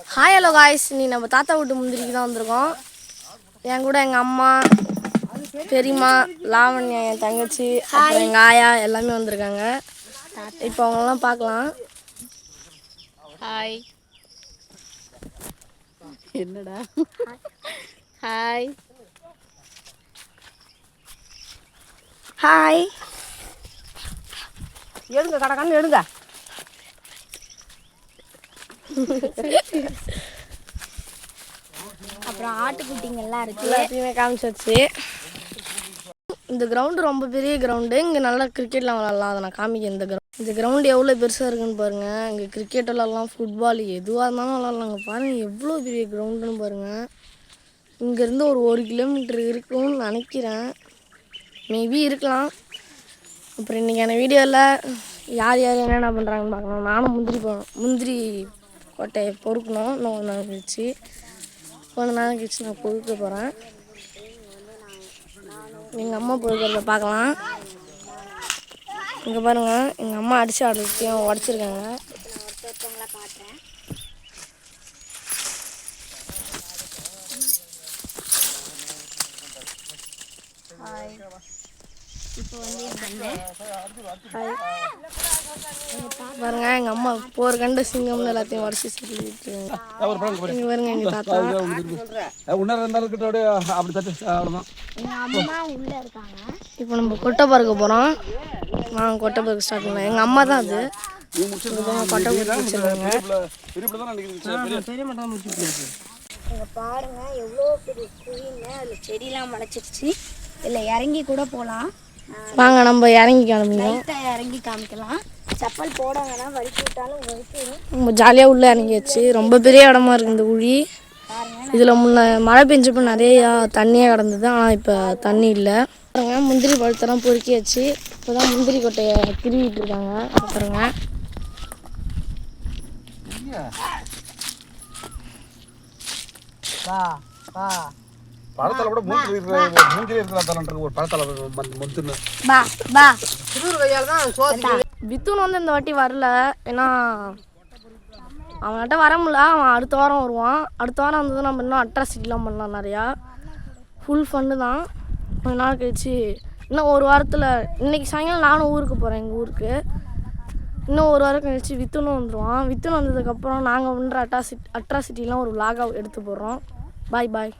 Hi hello guys, நீ நம்ம தாத்தா வீட்டு முந்திரிக்கு தான் வந்திருக்கோம். என் கூட எங்கள் அம்மா, பெரியம்மா, லாவண்யா, என் தங்கச்சி, அப்புறம் எங்கள் ஆயா எல்லாமே வந்திருக்காங்க. இப்போ அவங்களெல்லாம் பார்க்கலாம். ஹாய். என்னடா ஹாய் ஹாய். எடுங்க கடக்கான்னு எடுங்க. அப்புறம் ஆட்டுக்குட்டிங்கெல்லாம் இருக்குது, எல்லாத்தையுமே காமிச்சாச்சு. இந்த கிரவுண்டு ரொம்ப பெரிய கிரவுண்டு. இங்கே நல்லா கிரிக்கெட்லாம் விளாட்லாம். அதை நான் காமிக்க. இந்த கிரவுண்டு எவ்வளோ பெருசாக இருக்குன்னு பாருங்கள். இங்கே கிரிக்கெட் விளாட்லாம், ஃபுட்பால் எதுவாக இருந்தாலும் விளாட்லாங்க. பாருங்கள் எவ்வளோ பெரிய கிரவுண்டுன்னு பாருங்கள். இங்கேருந்து ஒரு கிலோமீட்டர் இருக்கும்னு நினைக்கிறேன். மேபி இருக்கலாம். அப்புறம் இன்றைக்கான வீடியோவில் யார் யார் என்னென்ன பண்ணுறாங்கன்னு பார்க்கணும். நானும் முந்திரி கொட்டையை பொறுக்கணும். இன்னும் கொஞ்ச நாள் கழிச்சு நான் பொறுக்க போகிறேன். எங்கள் அம்மா பொறுக்கிறத பார்க்கலாம். இங்கே பாருங்கள், எங்கள் அம்மா அடித்து ஆடுறதையும் உடச்சிருக்காங்க. ஒருத்தவங்கள காட்டுறேன். இப்போ பாருங்க, எங்கள் அம்மா போர் கண்டு சிங்கம்னு எல்லாத்தையும் உடச்சி சொல்லிட்டு இருக்காங்க. இங்கே பாருங்க எங்கள் தாத்தா. இப்போ நம்ம கொட்டை பறக்க போகிறோம். கொட்டை பறக்க ஸ்டார்ட் பண்ணலாம். எங்கள் அம்மா தான் அது கொட்டை பறக்க வச்சுருக்காங்க. பாருங்க எவ்வளோ பெரிய குழின்னு. அதில் செடியெலாம் முளைச்சிருச்சு. இல்லை இறங்கி கூட போகலாம். வாங்க நம்ம இறங்கி காமிக்கலாம். லைட்டாக இறங்கி காமிக்கலாம். செப்பல் போட வேணாம், வலிக்கு விட்டாலும் வலிக்கும். நம்ம ஜாலியாக உள்ளே இறங்கியாச்சு. ரொம்ப பெரிய இடமா இருக்குது இந்த குழி. இதில் மழை பெஞ்சப்போ நிறையா தண்ணியாக கிடந்தது. ஆனால் இப்போ தண்ணி இல்லை. பாருங்க, முந்திரி பழத்தெல்லாம் பொறுக்கியாச்சு. இப்போ தான் முந்திரி கொட்டையை திருவிட்டு இருக்காங்க. பாருங்க, பழத்தலை விட மூஞ்சிலே இருக்கிற ஒரு பழத்தலை மொத்துன்னு வித்துன்னு வந்து இந்த வாட்டி வரல. ஏன்னா அவன்கிட்ட வர முடியல. அவன் அடுத்த வாரம் வருவான். அடுத்த வாரம் வந்தது நம்ம இன்னும் அட்ராசிட்டிலாம் பண்ணலாம். நிறையா ஃபுல் ஃபண்டு தான். கொஞ்ச நாள் கழிச்சு இன்னும் ஒரு வாரத்தில், இன்றைக்கி சாயங்காலம் நானும் ஊருக்கு போகிறேன். எங்கள் ஊருக்கு இன்னும் ஒரு வாரம் கழிச்சு வித்துன்னு வந்துடுவான். வித்துன்னு வந்ததுக்கப்புறம் நாங்கள் பண்ணுற அட்ராசிட்டிலாம் ஒரு விலாகாக எடுத்து போடுறோம். பாய் பாய்.